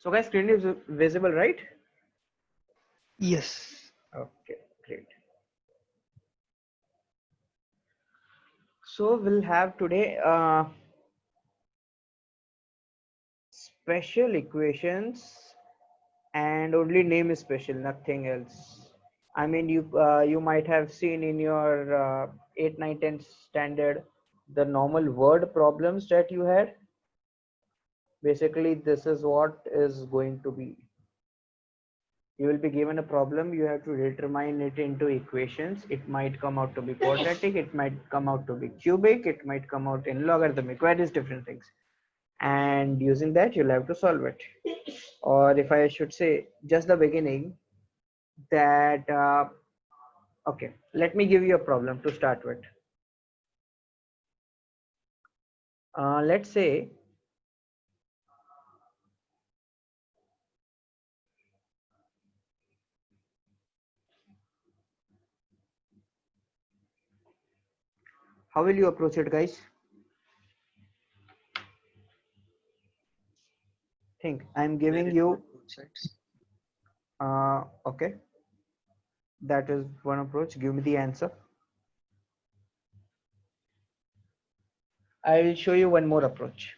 So guys, screen is visible, right? Yes. Okay, great. So we'll have today special equations, and only name is special, nothing else. I mean, you might have seen in your 8, 9, 10 standard the normal word problems that you had. Basically, this is what is going to be. You will be given a problem, you have to determine it into equations. It might come out to be quadratic, it might come out to be cubic, it might come out in logarithmic, various different things. And using that, you'll have to solve it. Or if I should say just the beginning, that okay, let me give you a problem to start with. Let's say how will you approach it, guys? Think I'm giving Divide it by you both sides. okay, that is one approach. Give me the answer. I will show you one more approach.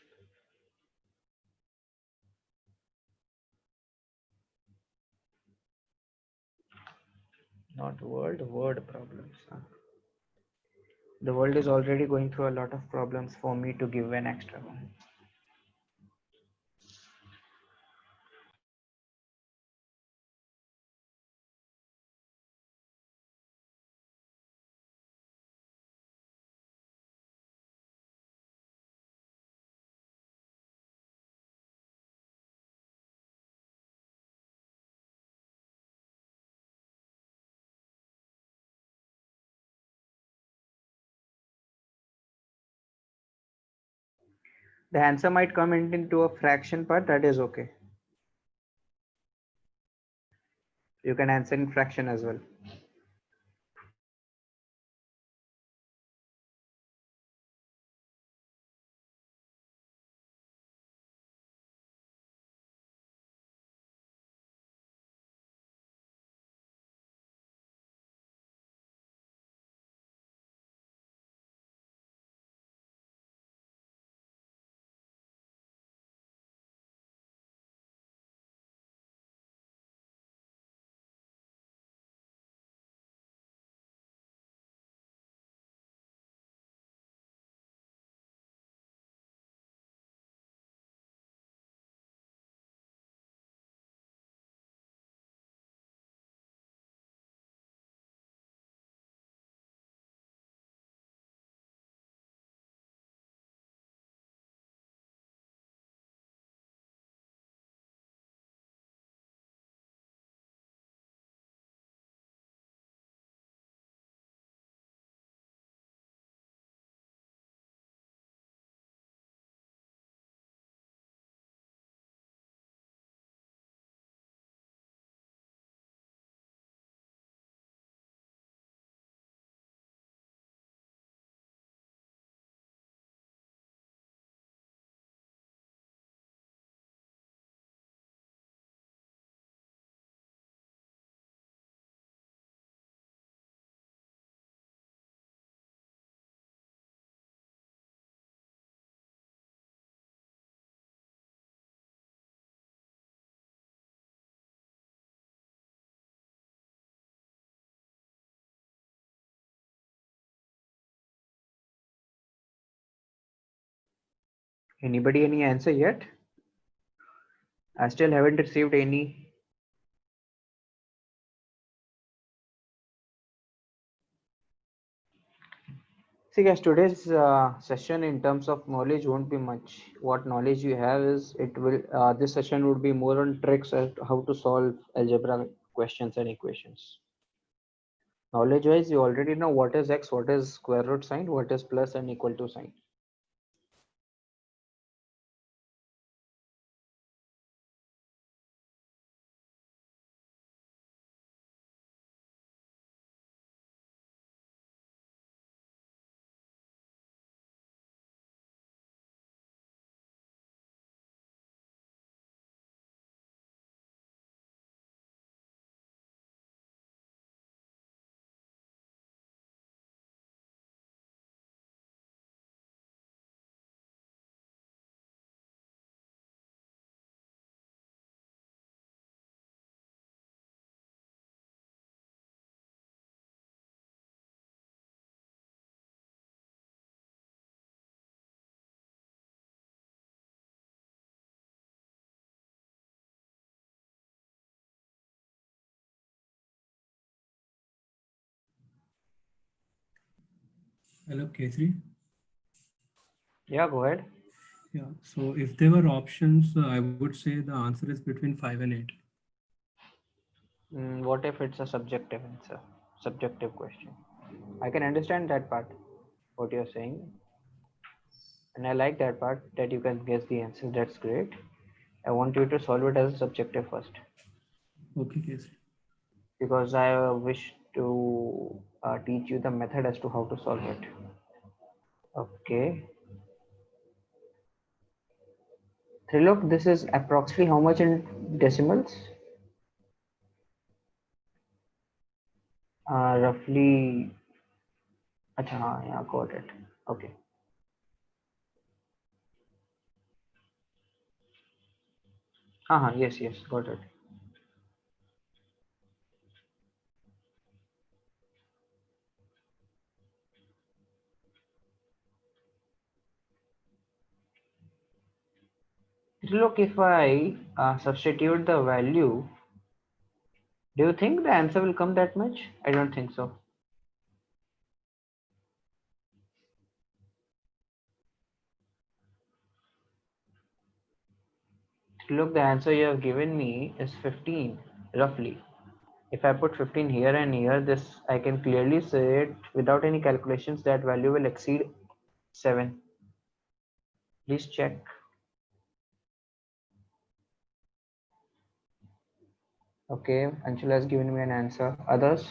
Not word problems. The world is already going through a lot of problems for me to give an extra one. The answer might come into a fraction part, that is okay. You can answer in fraction as well. Anybody any answer yet? I still haven't received any. See guys, today's session in terms of knowledge won't be much. What knowledge you have is it will this session would be more on tricks as to how to solve algebra questions and equations. Knowledge wise, you already know what is x, what is square root sign, what is plus and equal to sign. Hello, K3. Yeah, go ahead. Yeah. So if there were options, I would say the answer is between 5 and 8. What if it's a subjective answer, subjective question? I can understand that part, what you're saying, and I like that part that you can guess the answer. That's great. I want you to solve it as a subjective first, Okay, K3. because I wish to teach you the method as to how to solve it. Okay. Trilok, this is approximately how much in decimals? Roughly. Acha, हाँ, yeah, got it. Okay. Yes, yes, got it. Look, if I substitute the value, do you think the answer will come that much? I don't think so. Look, the answer you have given me is 15, roughly. If I put 15 here and here, this I can clearly say it without any calculations that value will exceed 7. Please check. Okay, Anshul has given me an answer. Others?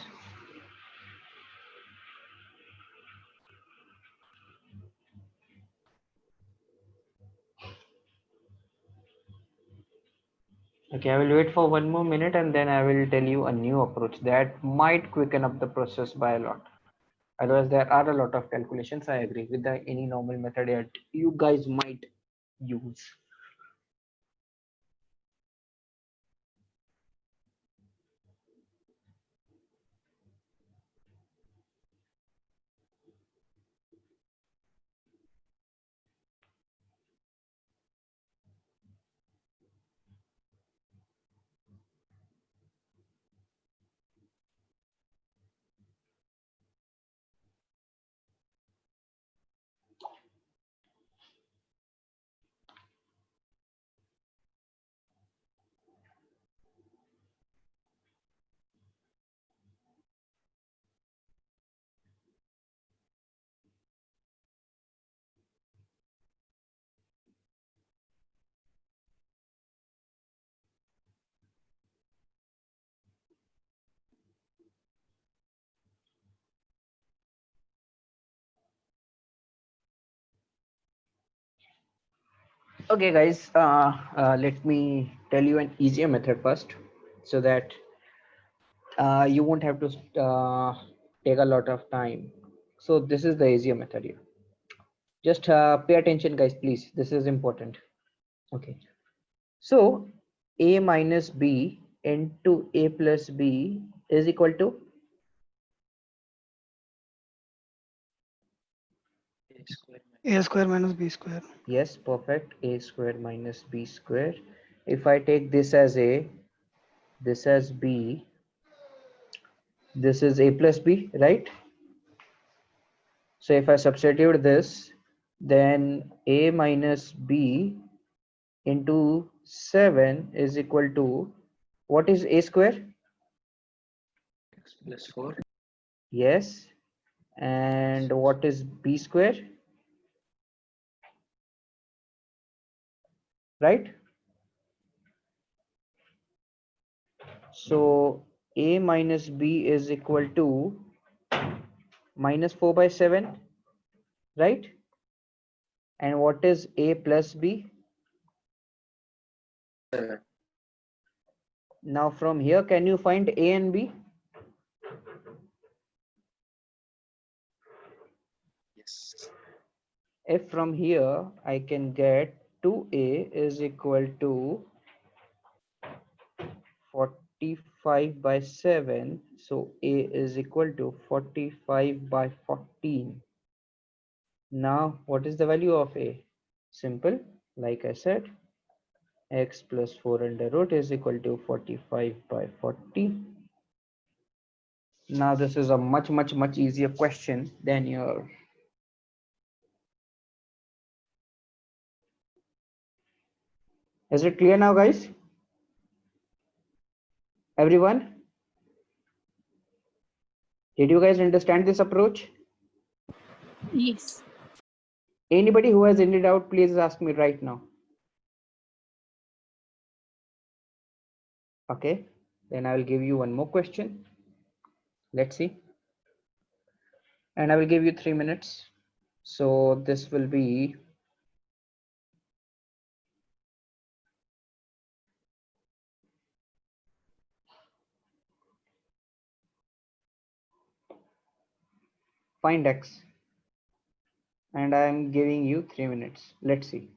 Okay, I will wait for 1 more minute and then I will tell you a new approach that might quicken up the process by a lot. Otherwise, there are a lot of calculations. I agree with the any normal method that you guys might use. Okay, guys, let me tell you an easier method first so that you won't have to take a lot of time. So this is the easier method here. Just pay attention, guys, please. This is important. Okay. So a minus b into a plus b is equal to, A square minus B square. yes, perfect, a square minus b square. If I take this as a, this as b, this is a plus b, right? So if I substitute this, then a minus b into 7 is equal to, what is a square? Yes. And what is b square? Right? So a minus b is equal to minus 4 by 7, right? And what is a plus b? Now from here, can you find a and b? If from here I can get 2a is equal to 45 by 7, so a is equal to 45 by 14. Now what is the value of a? Simple, like I said, x plus 4 under root is equal to 45 by 40. Now this is a much easier question than your Is it clear now, guys? Everyone? Did you guys understand this approach? Yes. Anybody who has any doubt, please ask me right now. Okay, then I will give you one more question. Let's see. And I will give you 3 minutes. So this will be find x. And I am giving you 3 minutes. Let's see.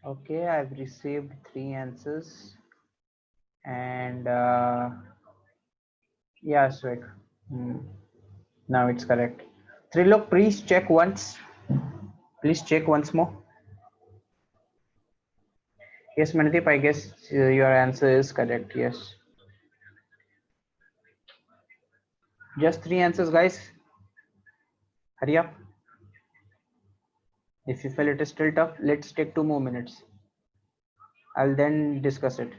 Okay, I've received 3 answers. And yeah, Swek. Now it's correct. Trilok, please check once. Please check once more. Yes, Mandeep, I guess your answer is correct. Yes. Just 3 answers, guys. Hurry up. If you feel it is still tough, let's take 2 more minutes. I'll then discuss it.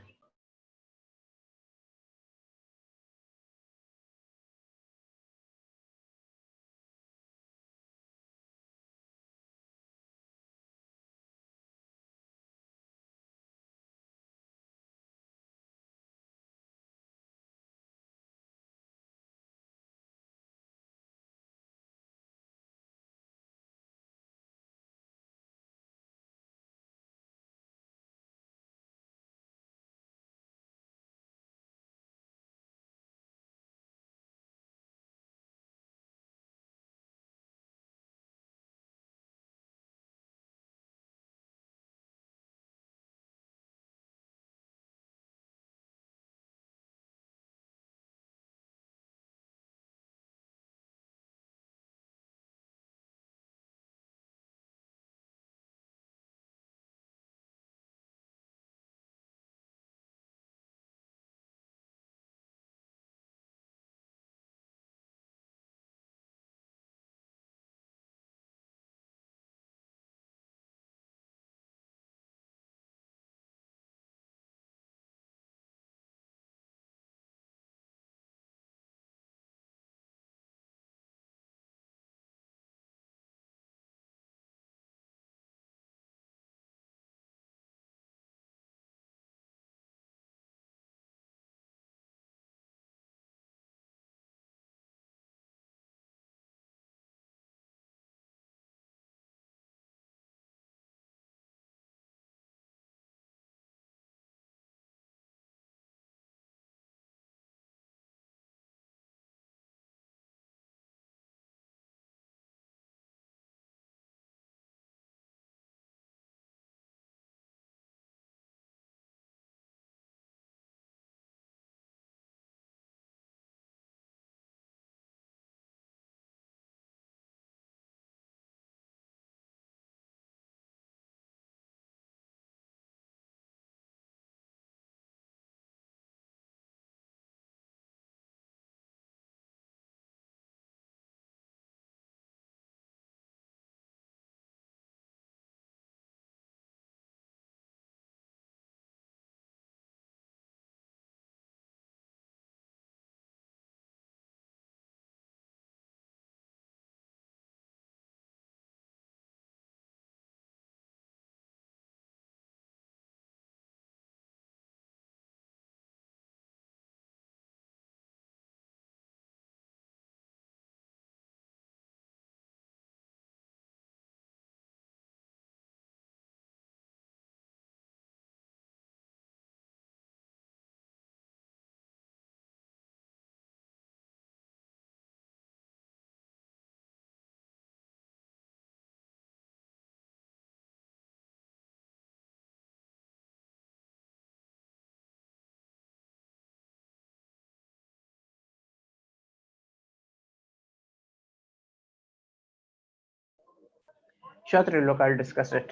Sure, Trilok, I'll discuss it.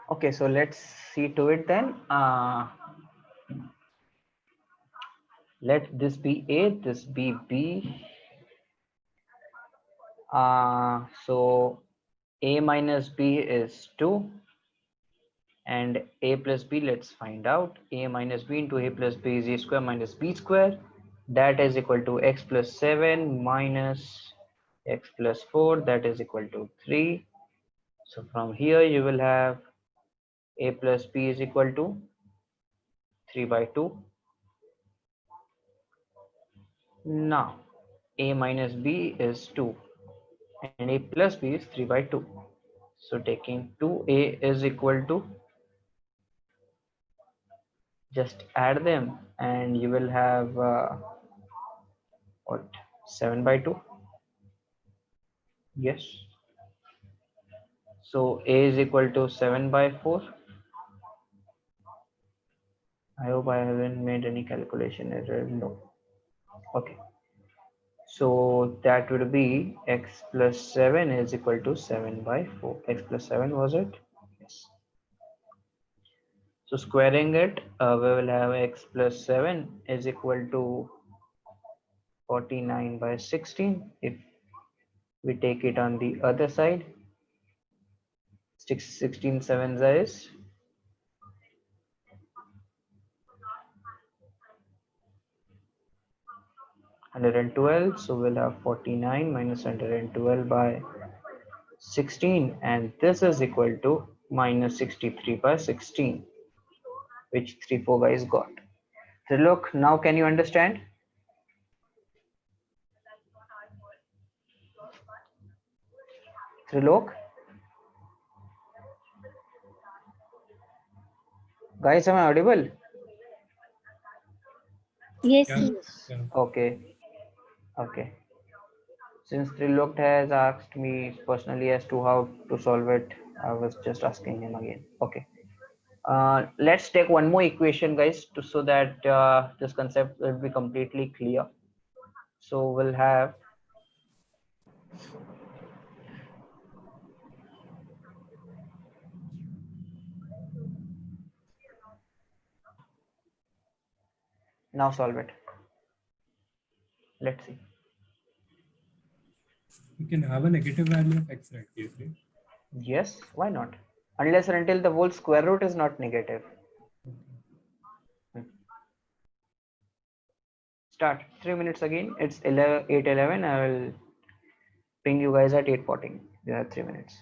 Okay, so let's see to it then. Let this be A, this be B. So A minus B is 2 and A plus B, let's find out. A minus B into A plus B is A square minus B square. That is equal to x plus 7 minus x plus 4, that is equal to 3. So from here you will have A plus B is equal to 3 by 2. Now A minus B is 2 and A plus B is 3 by 2. So taking 2A is equal to, just add them and you will have what, 7 by 2. Yes. So A is equal to 7 by 4. I hope I haven't made any calculation error. No. Okay. So that would be x plus 7 is equal to 7 by 4. X plus 7 was it? Yes. So squaring it, we will have x plus 7 is equal to 49 by 16. If we take it on the other side, 16 sevens is 112. So we'll have 49 minus 112 by 16, and this is equal to minus 63 by 16, which 3-4 guys got. So look, now can you understand? Trilok, guys, am I audible? Yes, Yeah. yes. Yeah. Okay, okay. Since Trilok has asked me personally as to how to solve it, I was just asking him again. Okay. Let's take one more equation, guys, so that this concept will be completely clear. So we'll have now solve it. Let's see. You can have a negative value of x, right? Yes, right? Yes, why not? Unless and until the whole square root is not negative. Start 3 minutes again. It's 8:11. I will ping you guys at 8:40. You have 3 minutes.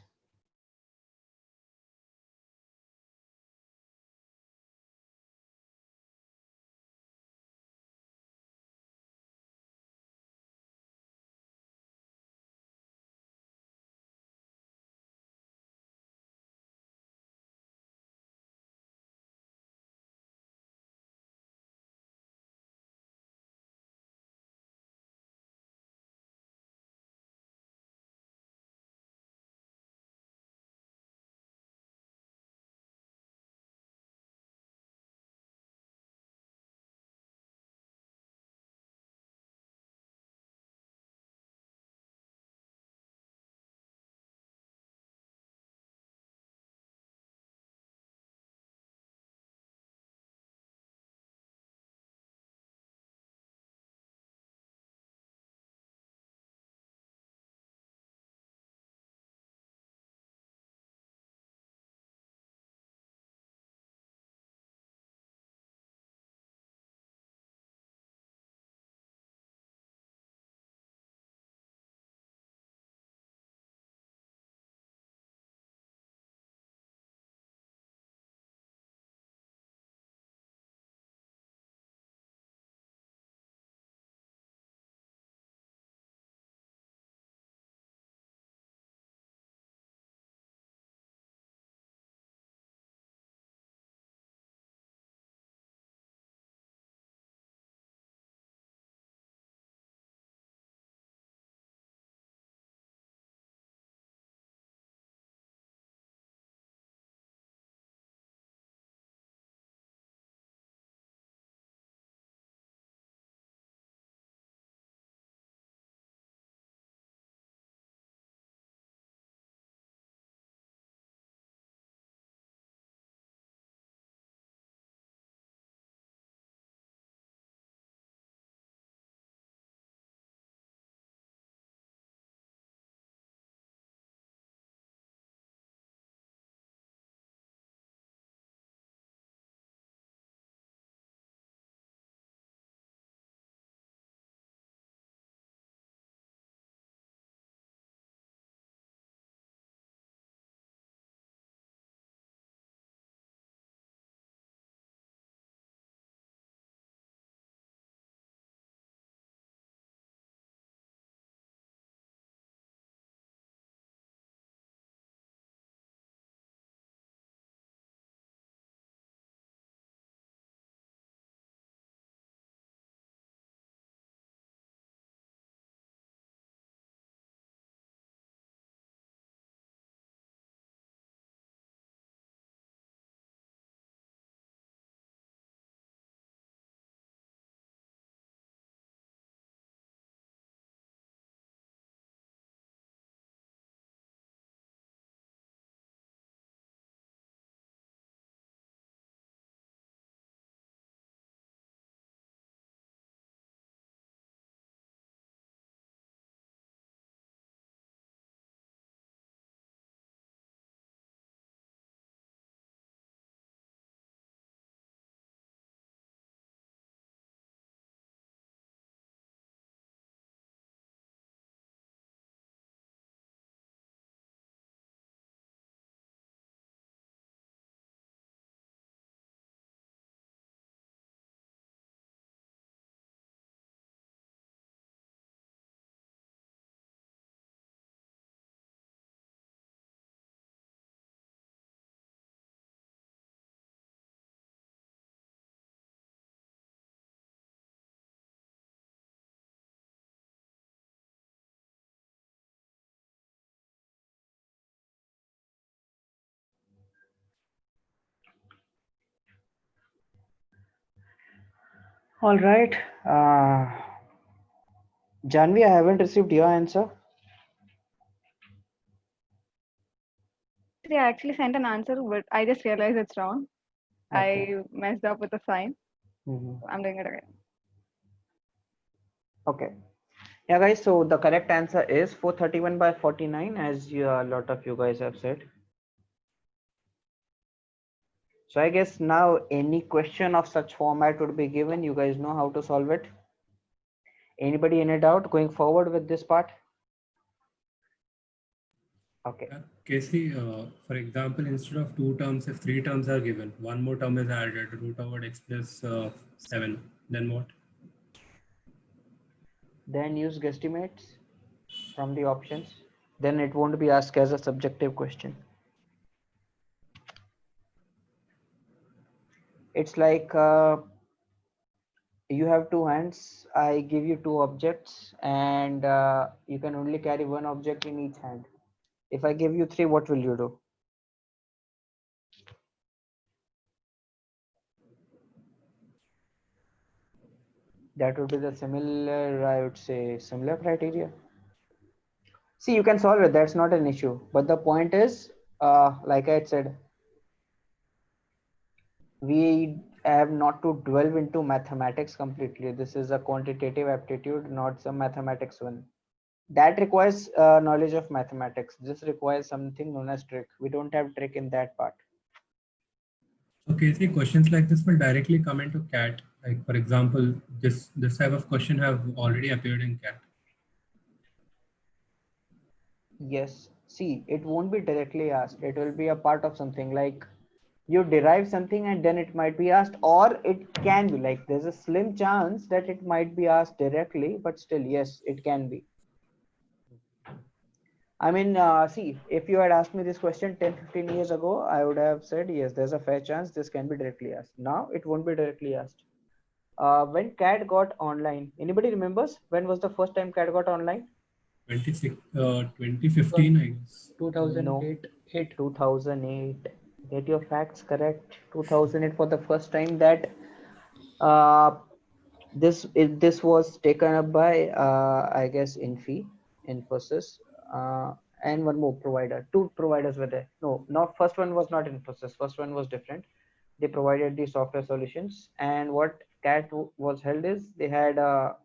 All right. Janvi, I haven't received your answer. I actually sent an answer, but I just realized it's wrong. Okay. I messed up with the sign. Mhm. I'm doing it again. Okay. Yeah, guys. So the correct answer is 431 by 49, as a lot of you guys have said. So I guess now any question of such format would be given. You guys know how to solve it. Anybody any doubt going forward with this part? Okay. Casey, for example, instead of two terms, if three terms are given, one more term is added, root over x plus 7, then what? Then use guesstimates from the options. Then it won't be asked as a subjective question. It's like you have two hands. I give you two objects, and you can only carry one object in each hand. If I give you three, what will you do? That would be the similar, I would say, similar criteria. See, you can solve it. That's not an issue. But the point is, like I said, we have not to delve into mathematics completely. This is a quantitative aptitude, not some mathematics one. That requires knowledge of mathematics. This requires something known as trick. We don't have trick in that part. So Casey, questions like this will directly come into CAT. Like for example, this type of question have already appeared in CAT. Yes. See, it won't be directly asked. It will be a part of something like you derive something and then it might be asked, or it can be like there's a slim chance that it might be asked directly, but still, yes, it can be. I mean, see, if you had asked me this question 10-15 years ago, I would have said, yes, there's a fair chance this can be directly asked. Now it won't be directly asked. When CAT got online, anybody remembers when was the first time CAT got online? 2015, I guess. 2008. 2008. Get your facts correct. 2008 for the first time that uh, this was taken up by I guess Infosys, and one more provider. Two providers were there. No, not first one was not Infosys. First one was different. They provided the software solutions, and what CAT was held is they had a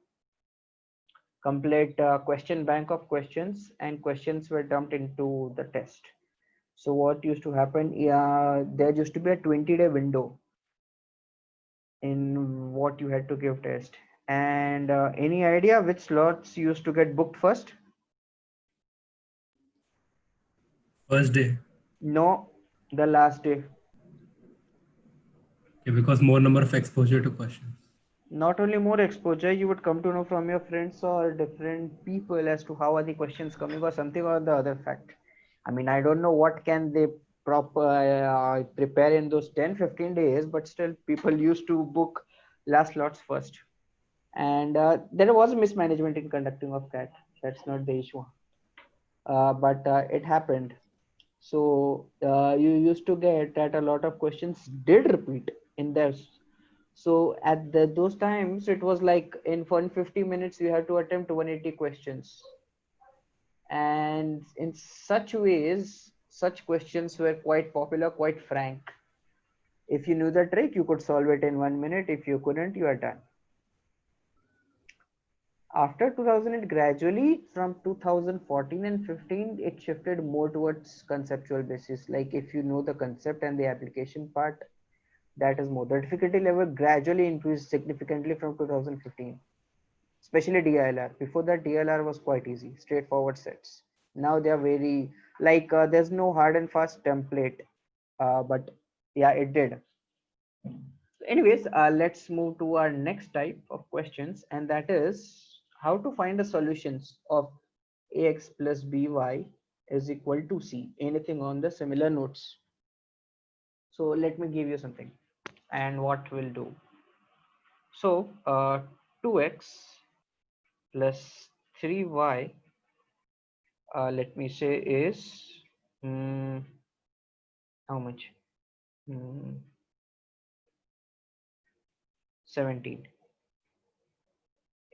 complete question bank of questions, and questions were dumped into the test. So what used to happen? Yeah, there used to be a 20-day window in what you had to give test. And any idea which slots used to get booked first? First day. No, the last day. Okay, because more number of exposure to questions. Not only more exposure, you would come to know from your friends or different people as to how are the questions coming or something or the other fact. I mean, I don't know what can they prepare in those 10-15 days, but still people used to book last slots first. And there was mismanagement in conducting of that. That's not the issue. But it happened. So you used to get that a lot of questions did repeat in there. So at those times, it was like in 150 minutes, you have to attempt 180 questions. And in such ways, such questions were quite popular, quite frank. If you knew the trick, you could solve it in 1 minute. If you couldn't, you are done. After 2008, gradually from 2014 and 15, it shifted more towards conceptual basis. Like if you know the concept and the application part, that is more. The difficulty level gradually increased significantly from 2015, especially DLR. Before that, DLR was quite easy, straightforward sets. Now they are very like there's no hard and fast template, but yeah, it did. Anyways, let's move to our next type of questions, and that is how to find the solutions of ax plus by is equal to c. Anything on the similar notes? So let me give you something and what we'll do. So 2x plus 3y, let me say is how much? 17.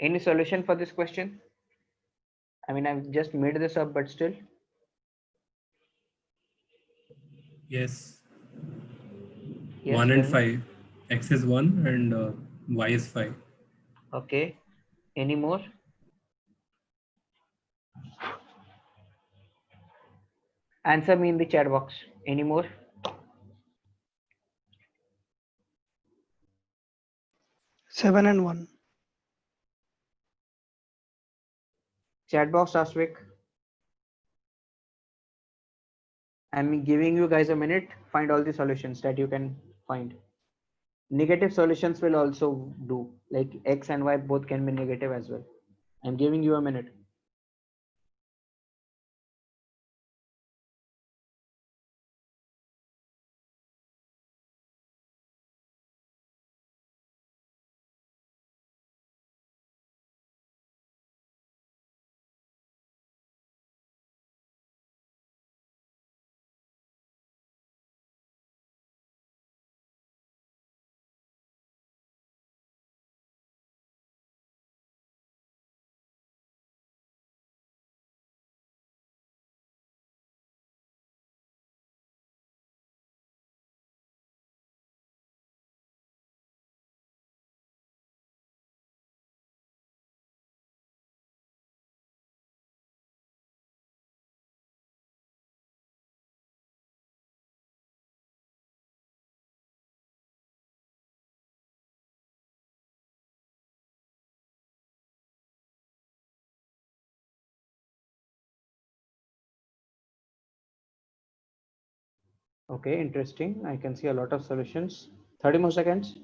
Any solution for this question? I mean, I've just made this up, but still. Yes. Yes, 1 tell and me. 5. X is 1 and Y is 5. Okay. Any more? Answer me in the chat box. Any more? Seven and one. Chat box, Aswik. I'm giving you guys a minute. Find all the solutions that you can find. Negative solutions will also do. Like X and Y both can be negative as well. I'm giving you a minute. Okay, interesting. I can see a lot of solutions. 30 more seconds.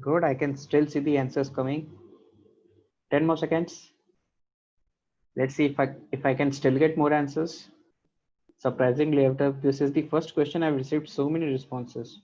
Good. I can still see the answers coming. 10 more seconds. Let's see if I can still get more answers. Surprisingly, after this is the first question I've received so many responses.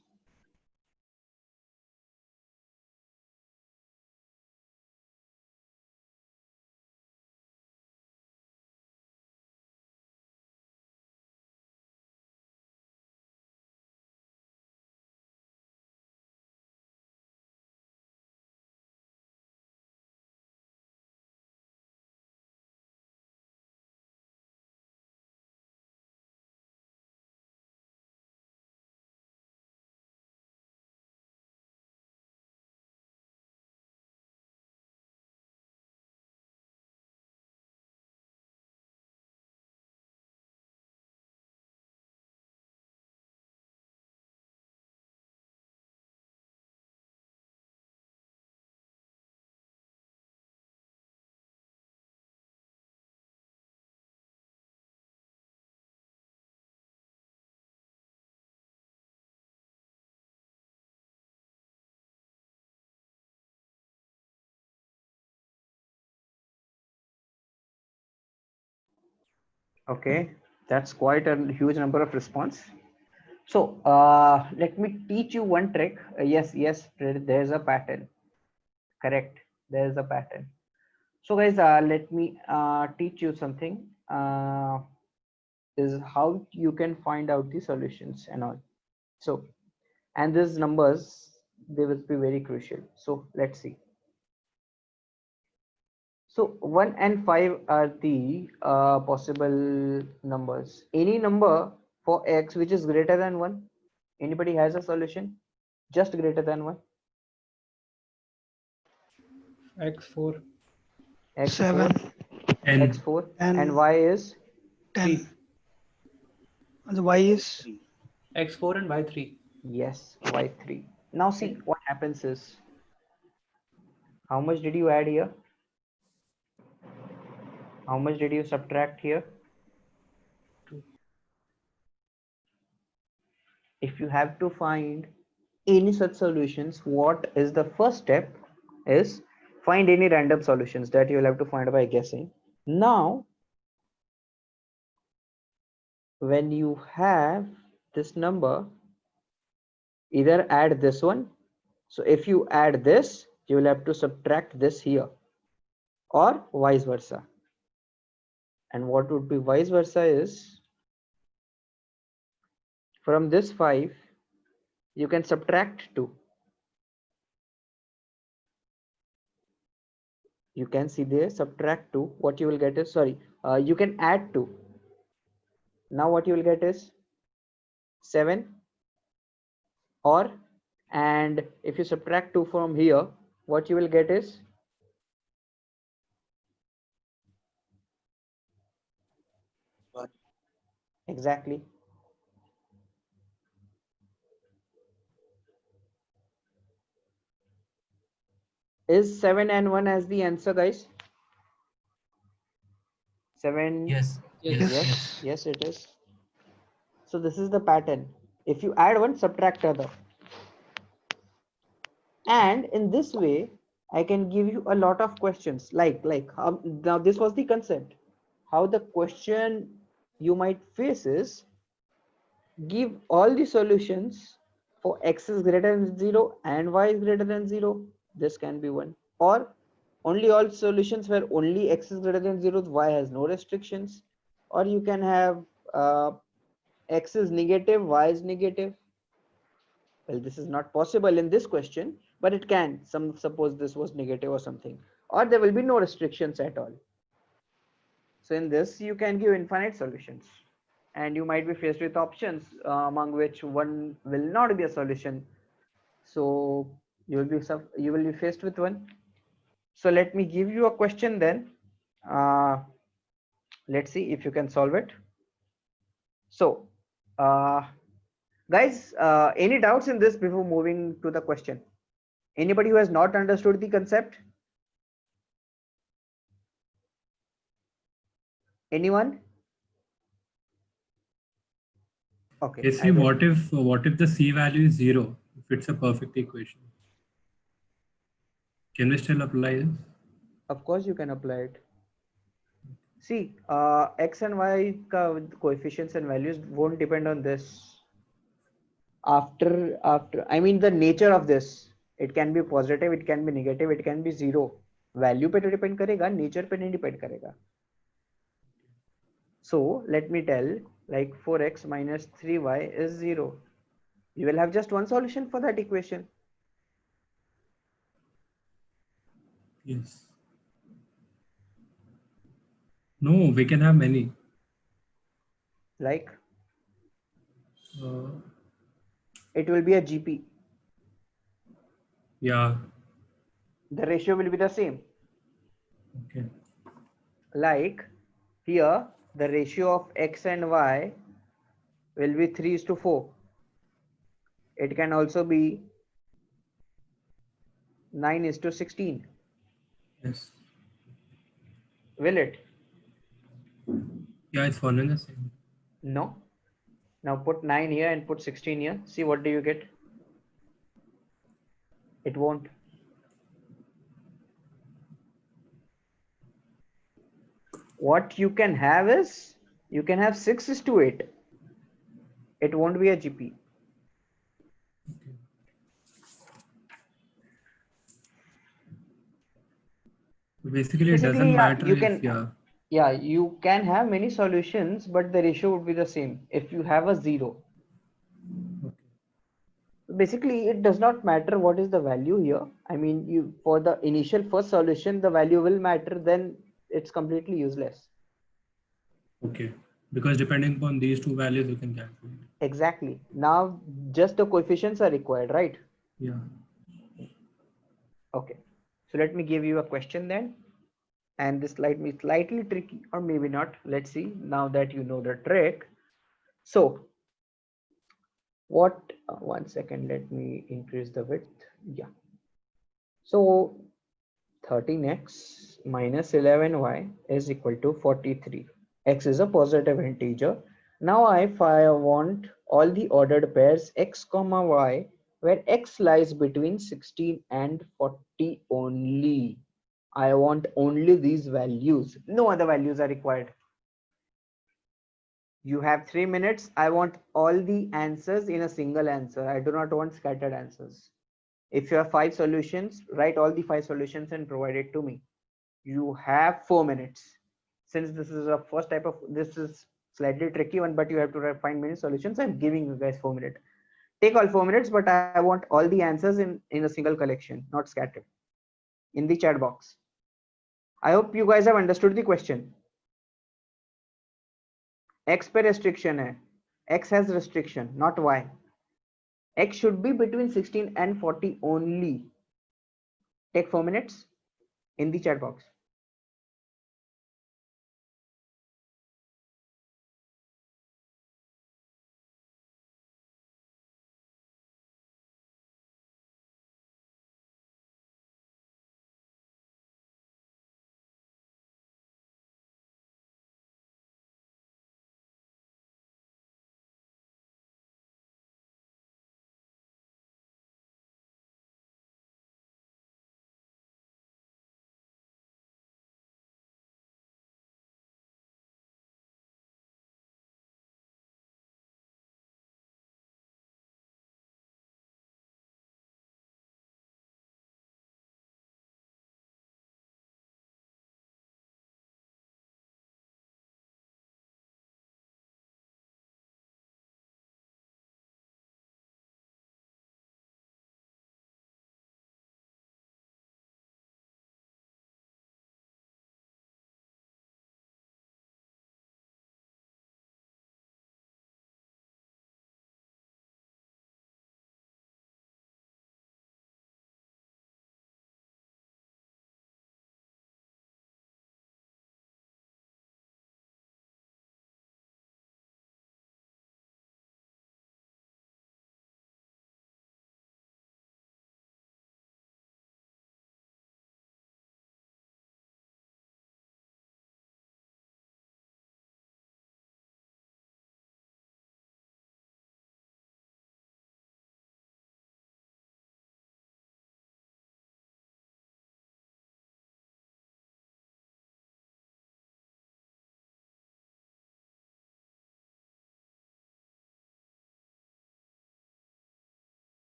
Okay, that's quite a huge number of response. So let me teach you one trick. Yes, there's a pattern. Correct. There's a pattern. So guys, let me teach you something. Is how you can find out the solutions and all. So, and these numbers, they will be very crucial. So let's see. So 1 and 5 are the possible numbers. Any number for x which is greater than 1? Anybody has a solution? Just greater than 1? X4. X4, 7 10. X4, and and Y is 10. And the Y is X4 and Y3. yes, Y3. Now see what happens is, how much did you add here? How much did you subtract here? 2. If you have to find any such solutions, what is the first step is find any random solutions that you will have to find by guessing. Now, when you have this number, either add this one. So if you add this, you will have to subtract this here, or vice versa. And what would be vice versa is, from this 5, you can subtract 2. You can see there, subtract 2. What you will get is, sorry, you can add 2. Now what you will get is 7, or, and if you subtract 2 from here, what you will get is exactly. Is 7 and 1 as the answer, guys? 7. Yes. Yes. Yes, it is. So this is the pattern. If you add one, subtract other. And in this way, I can give you a lot of questions like how, now this was the concept. How the question you might face is, give all the solutions for x is greater than 0 and y is greater than 0. This can be one. Or only all solutions where only x is greater than 0, y has no restrictions. Or you can have x is negative, y is negative. Well, this is not possible in this question, but it can. Suppose this was negative or something, or there will be no restrictions at all. So in this, you can give infinite solutions, and you might be faced with options among which one will not be a solution. So you will be faced with one. So let me give you a question then. Let's see if you can solve it. So, guys, any doubts in this before moving to the question? Anybody who has not understood the concept? Anyone? Okay. Basically, what if the C value is 0? If it's a perfect equation, can we still apply this? Of course, you can apply it. See, x and y coefficients and values won't depend on this. After, I mean the nature of this. It can be positive, it can be negative, it can be 0. Value पे तो depend करेगा, nature पे नहीं depend करेगा. So let me tell, like 4x minus 3y is 0. You will have just one solution for that equation. Yes. No, we can have many. Like Uh, it will be a GP. yeah. The ratio will be the same. Okay. Like here, the ratio of x and y will be 3:4. It can also be 9:16. Yes. Will it? Yeah, it's one and the same. No. Now put 9 here and put 16 here. See what do you get? It won't. What you can have is, you can have 6:8. It won't be a GP. Basically, it doesn't yeah, matter you if, can, yeah, you can have many solutions, but the ratio would be the same if you have a 0. Okay. Basically, it does not matter what is the value here. I mean, you for the initial first solution the value will matter, then it's completely useless. Okay. Because depending upon these two values, you can calculate. Exactly. Now just the coefficients are required, right? Yeah. Okay, so let me give you a question then, and this might be slightly tricky or maybe not. Let's see now that you know the trick. So what, 1 second, let me increase the width. Yeah, so 13x minus 11y is equal to 43. X is a positive integer. Now if I want all the ordered pairs x comma y, where x lies between 16 and 40 only. I want only these values. No other values are required. You have 3 minutes. I want all the answers in a single answer. I do not want scattered answers. If you have 5 solutions, write all the 5 solutions and provide it to me. You have 4 minutes. Since this is a first type of, this is slightly tricky one, but you have to find many solutions. I'm giving you guys 4 minutes. Take all 4 minutes, but I want all the answers in a single collection, not scattered, in the chat box. I hope you guys have understood the question. X पे restriction है. X has restriction, not Y. X should be between 16 and 40 only. Take 4 minutes in the chat box.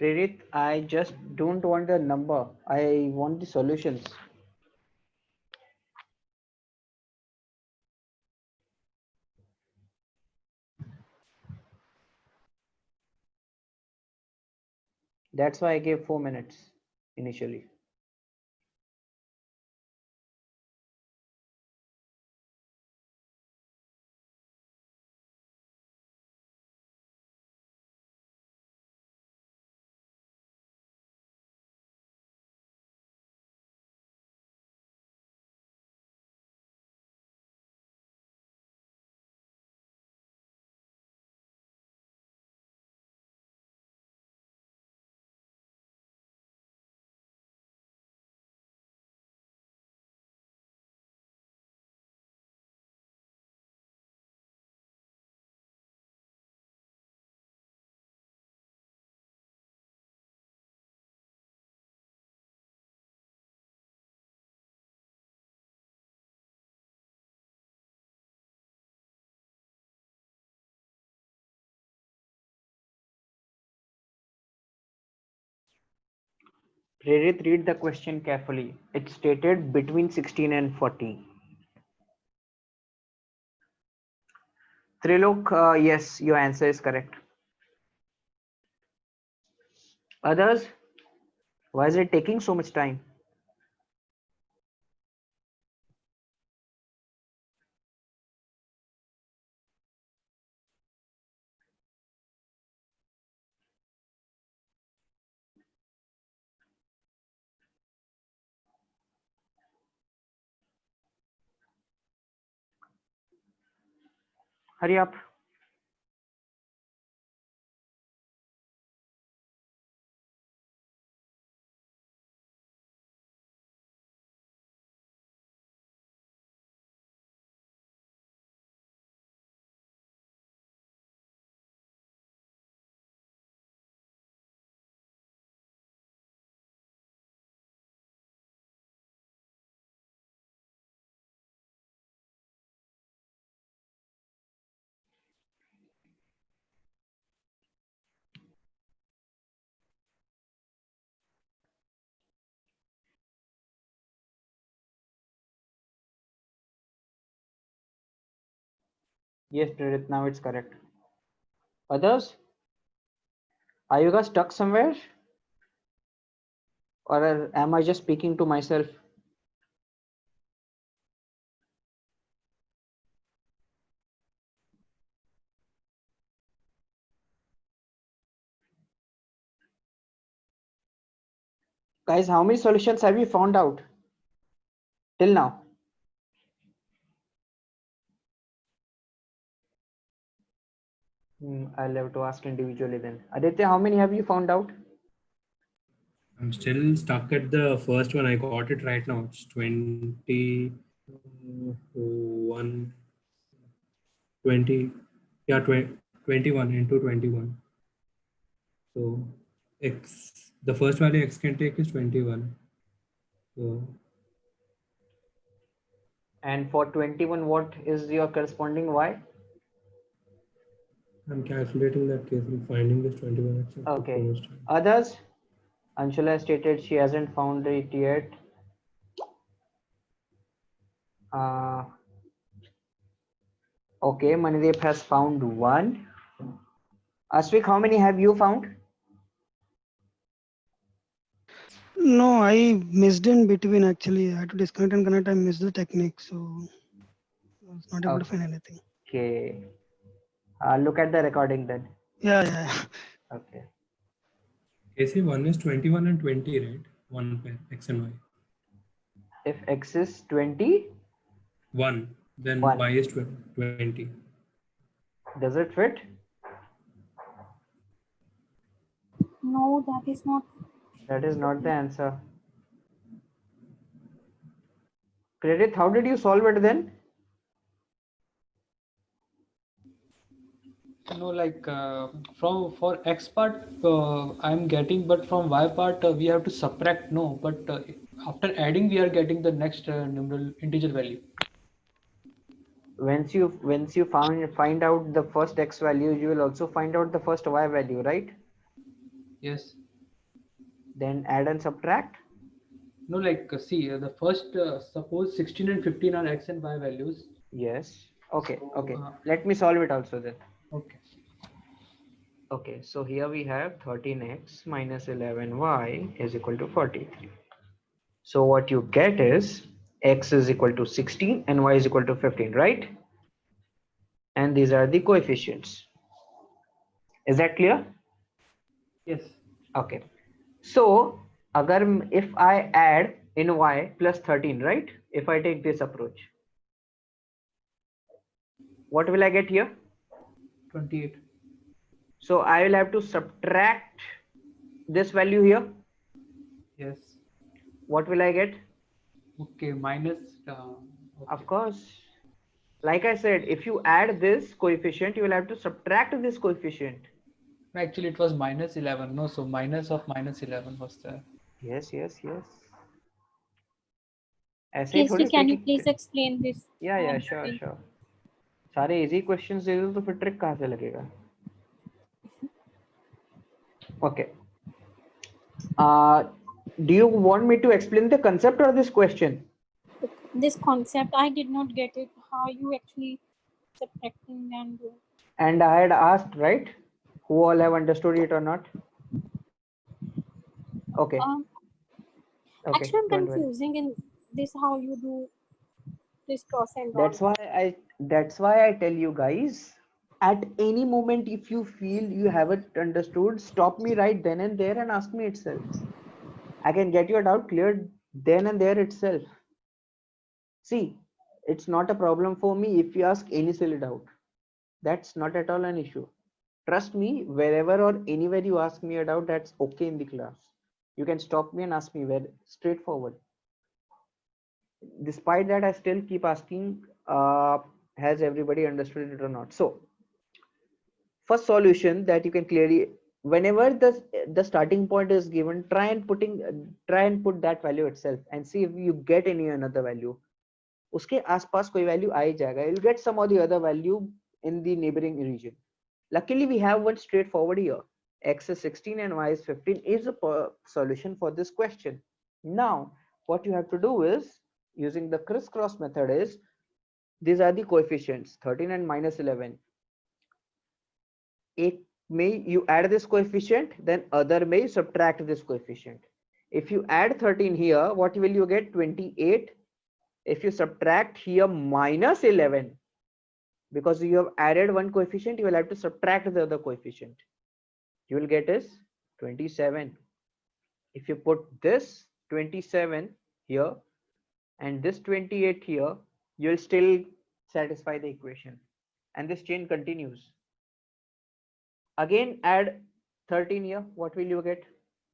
Prerit, I just don't want the number. I want the solutions. That's why I gave 4 minutes initially. Prerit, read the question carefully. It stated between 16 and 40. Trilok, yes, your answer is correct. Others, why is it taking so much time? Hurry up. Yes, Prerit, now it's correct. Others, are you guys stuck somewhere? Or am I just speaking to myself? Guys, how many solutions have you found out till now? I'll have to ask individually then. Aditya, how many have you found out? I'm still stuck at the first one. I got it right now. It's 21, 20, yeah, 21 into 21. So x, the first value x can take is 21. So And for 21, what is your corresponding y? I'm calculating that carefully, finding this 21x. Okay. Others, Anshula stated she hasn't found it yet. Okay, Manideep has found one. Asvik, how many have you found? No, I missed in between actually. I had to disconnect and connect. I missed the technique, so I was not able to find anything. Okay. Look at the recording then. Yeah, yeah. Okay. AC one is 21 and 20, right? One pair, x and y. If x is 20, 1, then One. y is 20. does it fit? No, that is not. That is not the answer. Credit, how did you solve it then? No, like for X part I'm getting, but from Y part we have to subtract. No, but after adding we are getting the next numeral integer value. Once you find out the first x value, you will also find out the first y value, right? Yes. Then add and subtract. No, like see the first suppose 16 and 15 are x and y values. Yes. Okay. So, Okay. Let me solve it also then. okay. Okay. So here we have 13x minus 11y is equal to 43. So what you get is x is equal to 16 and y is equal to 15, right? And these are the coefficients. Is that clear? Yes. Okay. So if I add in y plus 13, right? If I take this approach, what will I get here? 28. So I will have to subtract this value here. Yes. What will I get? Okay. Minus. Of Okay. course, like I said, if you add this coefficient, you will have to subtract this coefficient. Actually, it was minus 11. No, so minus of minus 11 was there. Yes, yes, yes. ऐसे ही Kesri, थोड़ी can you tricky- please explain this? Yeah, sure. सारे easy questions दे दो तो फिर trick कहाँ से लगेगा? Okay. Do you want me to explain the concept or this question? This concept, I did not get it. How you actually subtracting and do. And I had asked, right? Who all have understood it or not? Okay. Okay. Actually, I'm Don't worry. confusing in this how you do this cross and all. That's why I tell you guys, at any moment if you feel you haven't understood, stop me right then and there and ask me itself. I can get your doubt cleared then and there itself. See, it's not a problem for me if you ask any silly doubt. That's not at all an issue. Trust me, wherever or anywhere you ask me a doubt, that's okay in the class. You can stop me and ask me very straightforward. Despite that, I still keep asking, has everybody understood it or not? So first solution that you can clearly, whenever the starting point is given, try and put that value itself and see if you get any another value. उसके आसपास कोई value आ ही जाएगा. You'll get some or the other value in the neighboring region. Luckily, we have one straightforward here. X is 16 and y is 15 is a solution for this question. Now, what you have to do is, using the crisscross method, is these are the coefficients 13 and minus 11. It may you add this coefficient, then other may subtract this coefficient. If you add 13 here, what will you get? 28. If you subtract here minus 11, because you have added one coefficient, you will have to subtract the other coefficient. You will get is 27. If you put this 27 here and this 28 here, you will still satisfy the equation, and this chain continues. Again add 13 here, what will you get?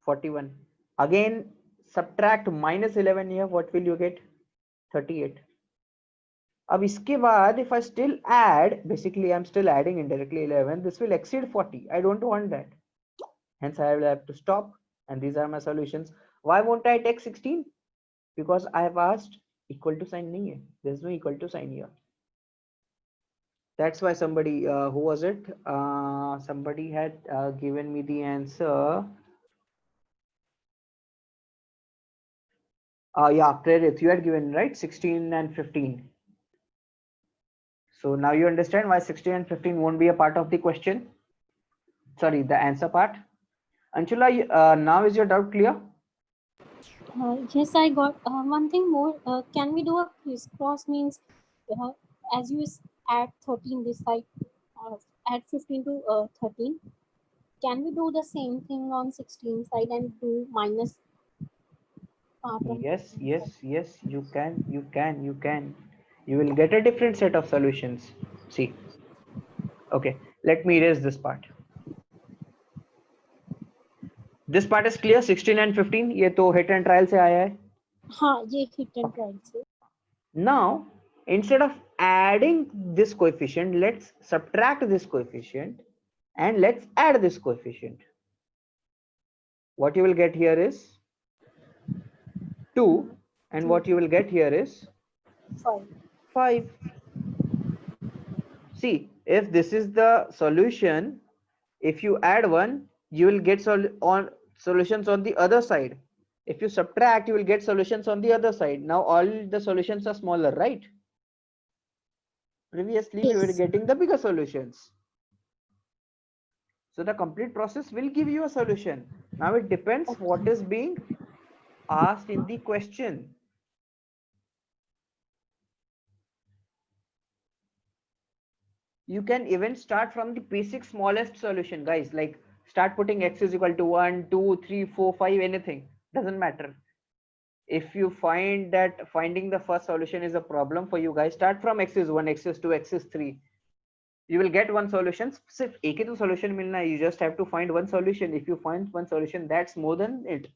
41. Again subtract minus 11 here, what will you get? 38. अब इसके बाद if I still add, basically I'm still adding indirectly 11, this will exceed 40. I don't want that. Hence I will have to stop, and these are my solutions. Why won't I take 16? Because I have asked equal to sign nahi hai. There's no equal to sign here. That's why somebody, who was it? Somebody had given me the answer. Yeah, Prerit, you had given, right? 16 and 15. So now you understand why 16 and 15 won't be a part of the question. Sorry, the answer part. Anshula, now is your doubt clear? Yes, I got one thing more. Can we do a crisscross? Means as you add 13 this side, add 15 to 13. Can we do the same thing on 16 side and do minus? Yes, you can. You will get a different set of solutions. See. Okay, let me erase this part. This part is clear. 16 and 15 ये तो hit and trial से आया है. हाँ, ये hit and trial से. Now, instead of adding this coefficient, let's subtract this coefficient and let's add this coefficient. What you will get here is 2, and what you will get here is 5. See, if this is the solution, if you add 1, you will get solutions on the other side. If you subtract, you will get solutions on the other side. Now all the solutions are smaller, right? Previously, we were Yes. getting the bigger solutions. So the complete process will give you a solution. Now it depends what is being asked in the question. You can even start from the basic smallest solution, guys. Like start putting x is equal to 1, 2, 3, 4, 5, anything. Doesn't matter. If you find that finding the first solution is a problem for you guys, start from x is 1, x is 2, x is 3. You will get one solution. सिर्फ एक ही तो solution मिलना है. You just have to find one solution. If you find one solution, that's more than it.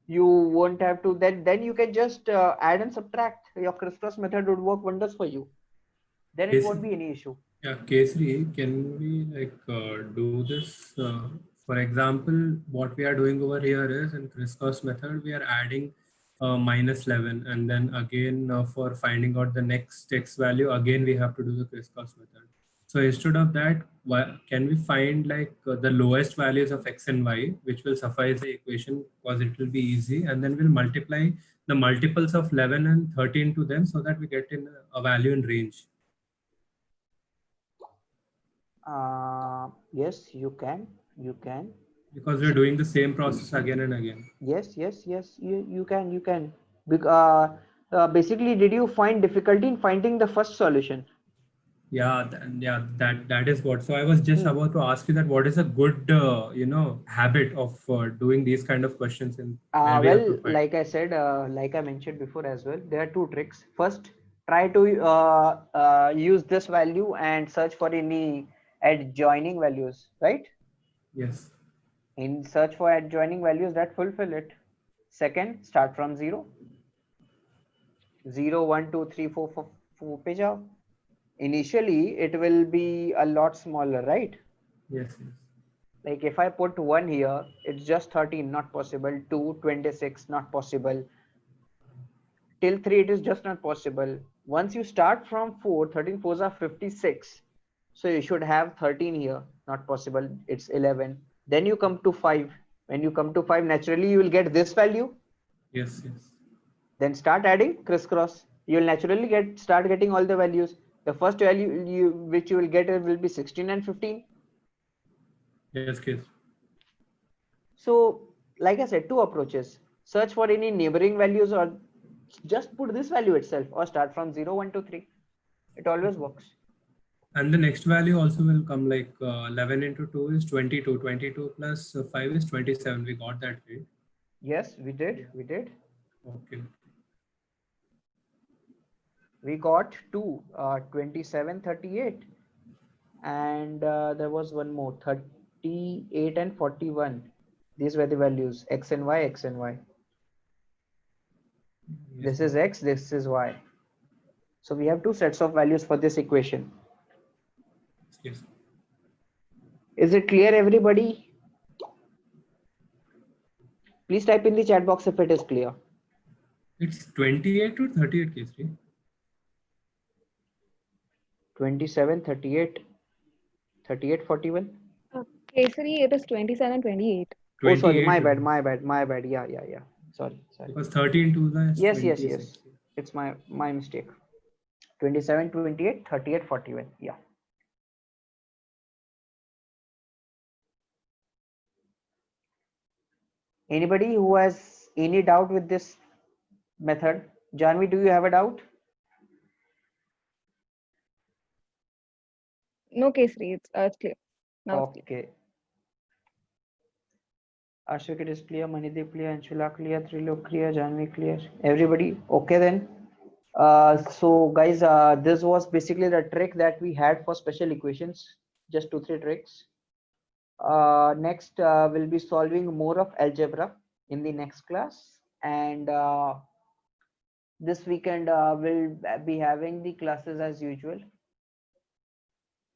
You won't have to, then you can just add and subtract. Your crisscross method would work wonders for you. Then it won't be any issue. Yeah, Kesri, can we do this? For example, what we are doing over here is in crisscross method, we are adding minus 11, and then again for finding out the next x value, again we have to do the crisscross method. So instead of that, can we find the lowest values of x and y, which will suffice the equation because it will be easy, and then we'll multiply the multiples of 11 and 13 to them so that we get in a value in range. Yes, you can. Because we're doing the same process again and again. Yes, you can. Basically, did you find difficulty in finding the first solution? Yeah, that is what. So I was just about to ask you that what is a good habit of doing these kind of questions in well, like I said, like I mentioned before as well, there are two tricks. First, try to use this value and search for any adjoining values, right? Yes. In search for adjoining values that fulfill it. Second, start from 0. 0, 1, 2, 3, 4, 4 pe jao. Initially, it will be a lot smaller, right? Yes. Like if I put 1 here, it's just 13, not possible. 2, 26, not possible. Till 3, it is just not possible. Once you start from 4, 13 4s are 56. So you should have 13 here, not possible. It's 11. Then you come to 5. When you come to 5, naturally you will get this value. Yes. Then start adding crisscross. You will naturally start getting all the values. The first value which you will get will be 16 and 15. Yes, Keith. So, like I said, two approaches. Search for any neighboring values or just put this value itself or start from 0, 1, 2, 3. It always works. And the next value also will come 11 into 2 is 22. 22 plus 5 is 27. We got that, right? Yes, we did. Okay. We got 2, 27, 38. And there was one more, 38 and 41. These were the values, x and y, x and y. This is x, this is y. So we have two sets of values for this equation. Yes. Is it clear, everybody? Please type in the chat box if it is clear. It's 28 to 38, Kesri. 27, 38, 38, 41. Kesari, it is 27, 28. Oh, sorry, my 28. bad. Yeah. Sorry. Because 13 to the Yes. It's my mistake. 27, 28, 38, 41. Yeah. Anybody who has any doubt with this method? Janvi, do you have a doubt? No, Kesari, it's clear. Now it's clear. Okay. Ashok, it is clear. Manideep clear. Anshula clear. Trilok clear. Janvi clear. Everybody okay then? So guys, this was basically the trick that we had for special equations. Just 2-3 tricks. Next, we'll be solving more of algebra in the next class, and this weekend we'll be having the classes as usual.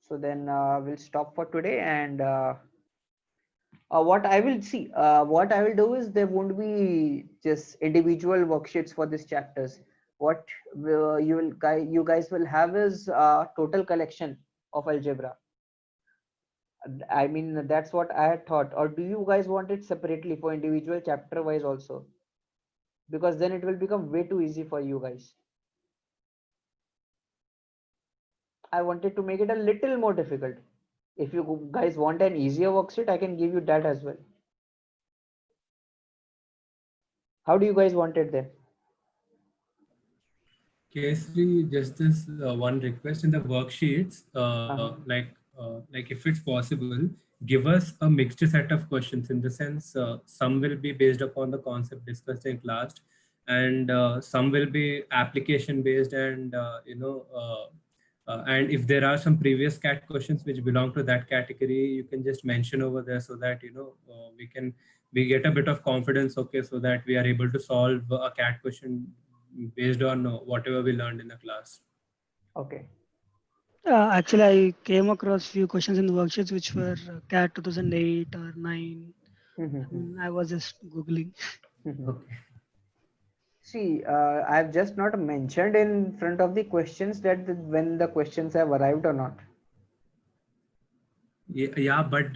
So then we'll stop for today, and what I will do is there won't be just individual worksheets for these chapters. What you guys will have is a total collection of algebra. I mean, that's what I had thought. Or do you guys want it separately for individual chapter wise also? Because then it will become way too easy for you guys. I wanted to make it a little more difficult. If you guys want an easier worksheet, I can give you that as well. How do you guys want it then? Kesri, just this one request in the worksheets, like if it's possible, give us a mixed set of questions. In the sense, some will be based upon the concept discussed in class, and some will be application based, and and if there are some previous cat questions which belong to that category, you can just mention over there so that we get a bit of confidence. Okay, so that we are able to solve a cat question based on whatever we learned in the class. Okay. Actually, I came across few questions in the worksheets which were CAT 2008 or 9. I was just googling. Okay. See, I've just not mentioned in front of the questions that when the questions have arrived or not. Yeah, but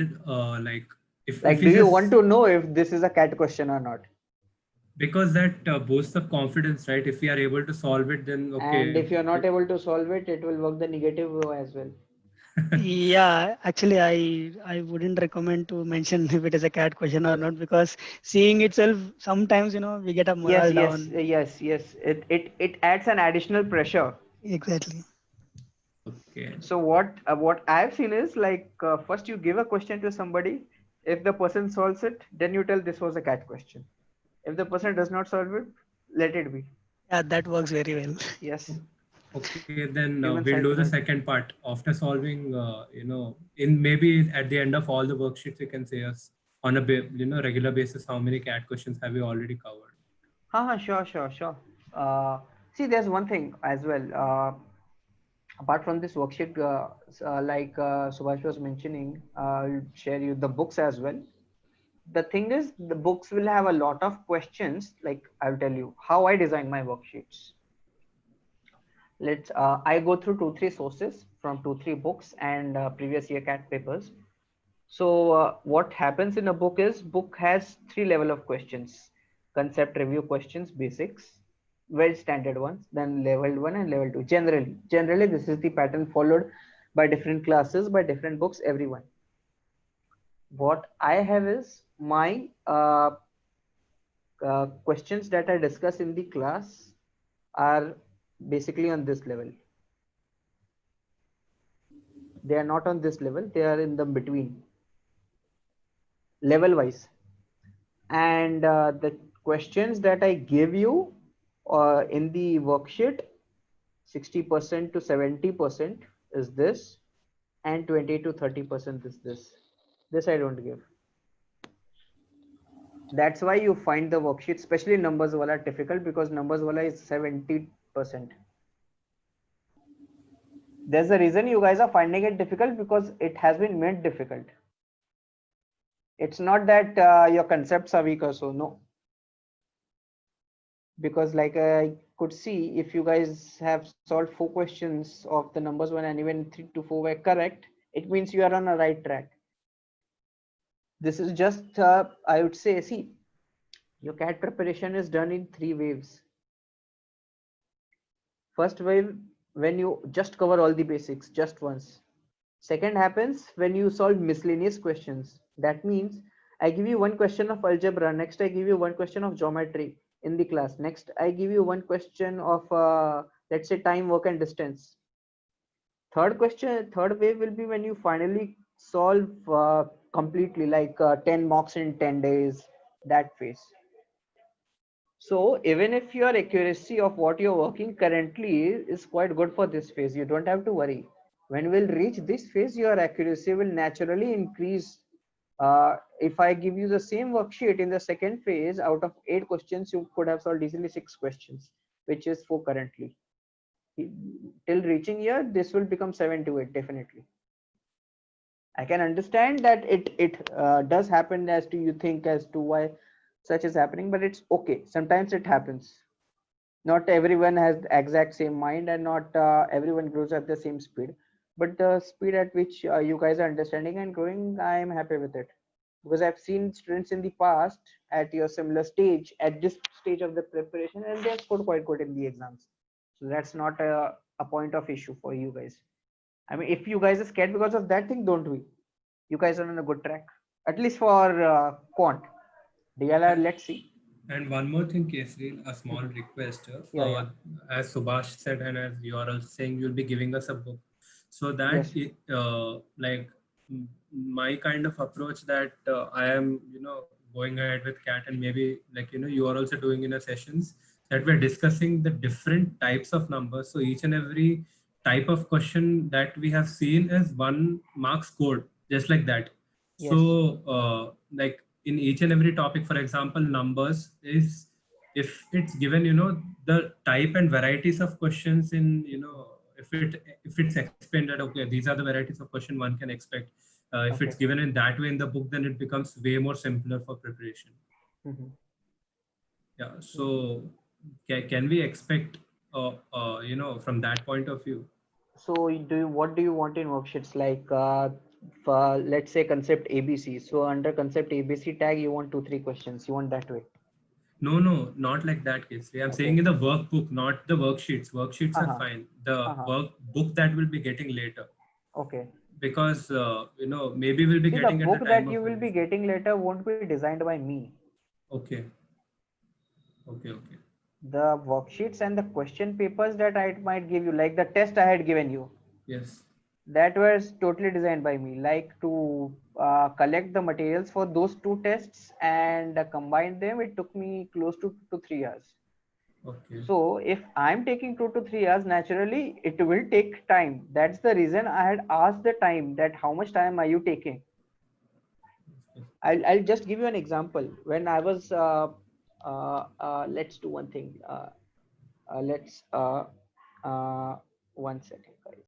like if Like, we do you just, want to know if this is a cat question or not? because that boosts the confidence, right? If we are able to solve it, then okay. And if you're not able to solve it, it will work the negative way as well. Yeah, actually, I wouldn't recommend to mention if it is a CAT question or not, because seeing itself sometimes we get a Yes, morale yes, down. yes. It adds an additional pressure. Exactly. Okay. So what I've seen is like first you give a question to somebody. If the person solves it, then you tell this was a cat question. If the person does not solve it, let it be. Yeah, that works very well. Yes, Okay, then human we'll do the psychology. second part after solving. In maybe at the end of all the worksheets, you can say us on a regular basis how many cat questions have you already covered. Sure. See, there's one thing as well. Apart from this worksheet, like Subhash was mentioning, I'll share you the books as well. The thing is, the books will have a lot of questions. Like I'll tell you how I design my worksheets. I go through 2-3 sources from 2-3 books and previous year cat papers. So what happens in a book is book has 3 level of questions: concept review questions, basics, very standard ones, then level 1 and level 2. Generally this is the pattern followed by different classes, by different books, everyone. What I have is my questions that I discuss in the class are basically on this level. They are not on this level, they are in the between, level wise. And the questions that I give you in the worksheet, 60% to 70% is this, and 20 to 30% is this. This I don't give. That's why you find the worksheet, especially numbers wala, difficult, because numbers wala is 70%. There's a reason you guys are finding it difficult, because it has been made difficult. It's not that your concepts are weak or so, no. Because like I could see, if you guys have solved 4 questions of the numbers 1 and even 3 to 4 were correct, it means you are on a right track. This is just I would say, see, your CAT preparation is done in 3 waves. First wave, when you just cover all the basics just once. Second happens when you solve miscellaneous questions. That means I give you one question of algebra, next I give you one question of geometry in the class, next I give you one question of let's say time, work and distance. Third wave will be when you finally solve completely, like 10 mocks in 10 days, that phase. So even if your accuracy of what you're working currently is quite good for this phase, you don't have to worry. When we'll reach this phase, your accuracy will naturally increase. If I give you the same worksheet in the second phase, out of 8 questions, you could have solved easily 6 questions, which is 4 currently. Till reaching here, this will become 7 to 8 definitely. I can understand that it does happen as to you think as to why such is happening, but it's okay. Sometimes it happens. Not everyone has the exact same mind, and not everyone grows at the same speed. but the speed at which you guys are understanding and growing, I am happy with it, because I've seen students in the past at your similar stage, at this stage of the preparation, and they have scored quite good in the exams. So that's not a point of issue for you guys. I mean, if you guys are scared because of that thing, don't we? You guys are on a good track, at least for quant. DLR, let's see. And one more thing, Kesri, a small request. Yeah. As Subhash said, and as you are also saying, you'll be giving us a book. So that, Yes. like my kind of approach that I am, going ahead with CAT, and maybe like, you are also doing in a sessions that we're discussing the different types of numbers. So each and every type of question that we have seen is 1 mark scored, just like that. Yes. So like in each and every topic, for example, numbers is, if it's given, the type and varieties of questions in, if it's explained that, okay, these are the varieties of question one can expect. If Okay. it's given in that way in the book, then it becomes way more simpler for preparation. Yeah. So can we expect, from that point of view? So what do you want in worksheets, like for, let's say, concept ABC? So under concept ABC tag, you want 2-3 questions, you want that way? No, not like that case. I'm Okay. saying in the workbook, not the worksheets. Worksheets are fine. The workbook that will be getting later. Okay. Because maybe we'll be See, getting the at the book time that of you will be revision. getting later won't be designed by me. Okay. The worksheets and the question papers that I might give you, like the test I had given you, Yes. that was totally designed by me, like to collect the materials for those 2 tests and combine them. It took me close to 2 to 3 hours. Okay. So if I'm taking 2 to 3 hours, naturally it will take time. That's the reason I had asked the time, that how much time are you taking? I'll just give you an example. When I was let's do one thing. Let's 1 second, guys.